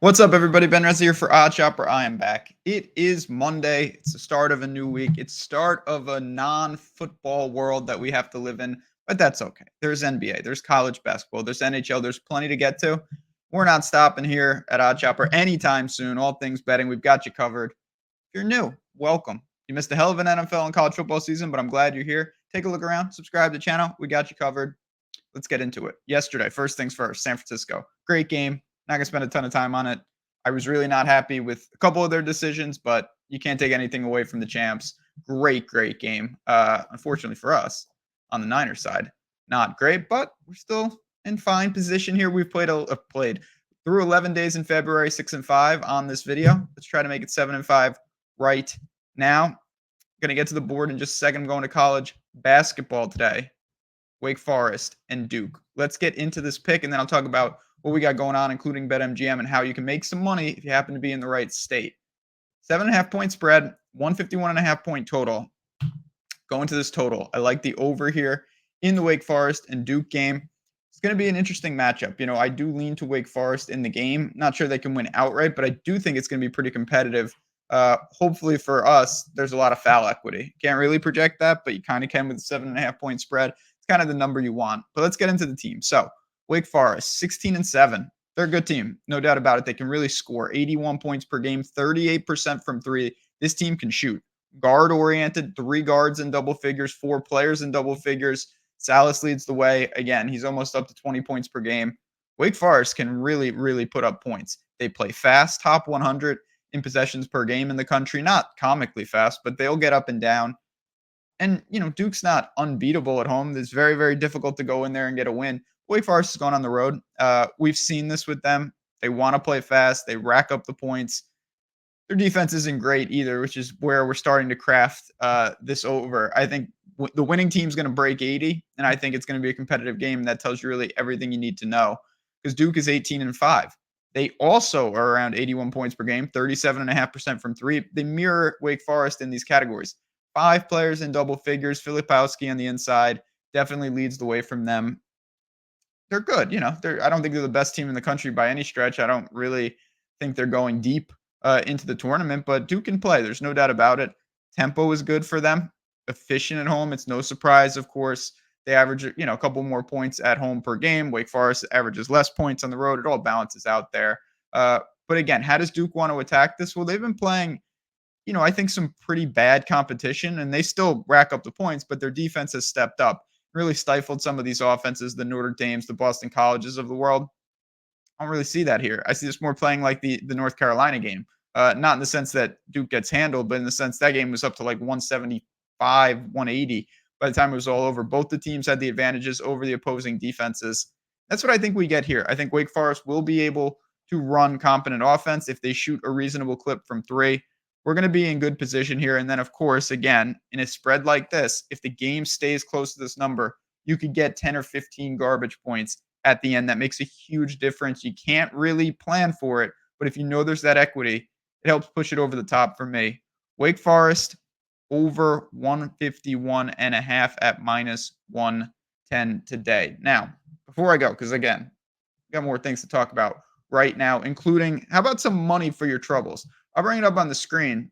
What's up, everybody? Ben Reza here for Odd Shopper. I am back. It is Monday. It's the start of a new week. It's start of a non-football world that we have to live in, but that's okay. There's NBA, there's college basketball, there's NHL. There's plenty to get to. We're not stopping here at Odd Shopper anytime soon. All things betting, we've got you covered. If you're new, welcome. You missed a hell of an NFL and college football season, but I'm glad you're here. Take a look around, subscribe to the channel. We got you covered. Let's get into it. Yesterday, first things first, San Francisco. Great game. Not going to spend a ton of time on it. I was really not happy with a couple of their decisions, but you can't take anything away from the champs. Great game. Unfortunately for us on the Niners side, not great, but we're still in fine position here. We've played through 11 days in February, 6-5 on this video. Let's try to make it 7-5 right now. Going to get to the board in just a second. I'm going to college basketball today. Wake Forest, and Duke. Let's get into this pick, and then I'll talk about what we got going on, including BetMGM, and how you can make some money if you happen to be in the right state. 7.5-point spread, 151.5 point total. Going to this total. I like the over here in the Wake Forest and Duke game. It's going to be an interesting matchup. I do lean to Wake Forest in the game. Not sure they can win outright, but I do think it's going to be pretty competitive. Hopefully for us, there's a lot of foul equity. Can't really project that, but you kind of can with a 7.5 point spread. It's kind of the number you want. But let's get into the team. So Wake Forest, 16-7. They're a good team, no doubt about it. They can really score 81 points per game, 38% from three. This team can shoot. Guard oriented, 3 guards in double figures, 4 players in double figures. Salas leads the way. Again, he's almost up to 20 points per game. Wake Forest can really put up points. They play fast, top 100 in possessions per game in the country. Not comically fast, but they'll get up and down. And, Duke's not unbeatable at home. It's very difficult to go in there and get a win. Wake Forest has gone on the road. We've seen this with them. They want to play fast. They rack up the points. Their defense isn't great either, which is where we're starting to craft this over. I think the winning team's going to break 80, and I think it's going to be a competitive game. That tells you really everything you need to know, because Duke is 18-5. They also are around 81 points per game, 37.5% from three. They mirror Wake Forest in these categories. 5 players in double figures. Filipowski on the inside definitely leads the way from them. They're good. I don't think they're the best team in the country by any stretch. I don't really think they're going deep into the tournament, but Duke can play. There's no doubt about it. Tempo is good for them. Efficient at home. It's no surprise, of course. They average, a couple more points at home per game. Wake Forest averages less points on the road. It all balances out there. But again, how does Duke want to attack this? Well, they've been playing, I think some pretty bad competition, and they still rack up the points, but their defense has stepped up, really stifled some of these offenses, the Notre Dames, the Boston Colleges of the world. I don't really see that here. I see this more playing like the North Carolina game. Not in the sense that Duke gets handled, but in the sense that game was up to like 175, 180 by the time it was all over. Both the teams had the advantages over the opposing defenses. That's what I think we get here. I think Wake Forest will be able to run competent offense if they shoot a reasonable clip from three. We're going to be in good position here. And then, of course, again, in a spread like this, if the game stays close to this number, you could get 10 or 15 garbage points at the end. That makes a huge difference. You can't really plan for it, but if you know there's that equity, it helps push it over the top for me. Wake Forest over 151.5 at minus 110 today. Now, before I go, because again, we got more things to talk about right now, including how about some money for your troubles? I'll bring it up on the screen.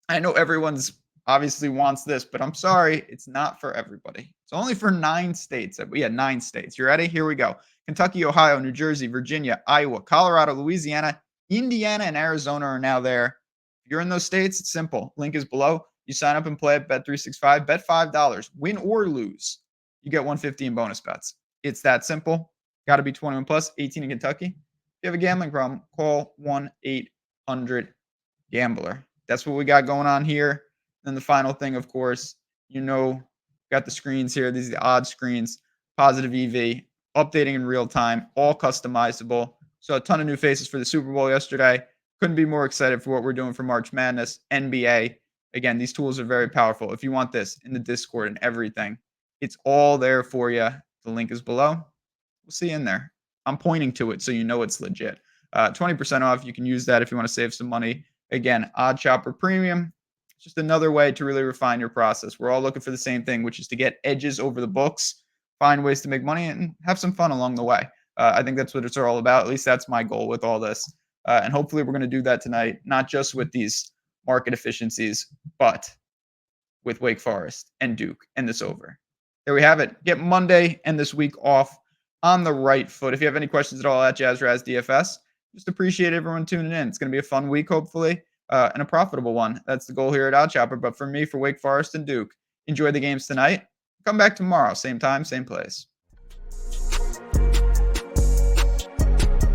I know everyone's obviously wants this, but I'm sorry, it's not for everybody. It's only for 9 states. We had 9 states. You ready? Here we go. Kentucky, Ohio, New Jersey, Virginia, Iowa, Colorado, Louisiana, Indiana, and Arizona are now there. If you're in those states, it's simple. Link is below. You sign up and play at Bet365. Bet $5. Win or lose, you get 150 in bonus bets. It's that simple. Got to be 21 plus, 18 in Kentucky. If you have a gambling problem, call 1-800-GAMBLER. That's what we got going on here. Then the final thing, of course, got the screens here. These are the odd screens, positive EV, updating in real time, all customizable. So a ton of new faces for the Super Bowl yesterday. Couldn't be more excited for what we're doing for March Madness, NBA. Again, these tools are very powerful. If you want this in the Discord and everything, it's all there for you. The link is below. We'll see you in there. I'm pointing to it so you know it's legit. 20% off. You can use that if you want to save some money. Again, Odd Shopper Premium. It's just another way to really refine your process. We're all looking for the same thing, which is to get edges over the books, find ways to make money, and have some fun along the way. I think that's what it's all about. At least that's my goal with all this. And hopefully we're going to do that tonight, not just with these market efficiencies, but with Wake Forest and Duke and this over. There we have it. Get Monday and this week off on the right foot. If you have any questions at all at JazzRaz DFS, just appreciate everyone tuning in. It's going to be a fun week, hopefully, and a profitable one. That's the goal here at OddsShopper. But for me, for Wake Forest and Duke, enjoy the games tonight. Come back tomorrow, same time, same place.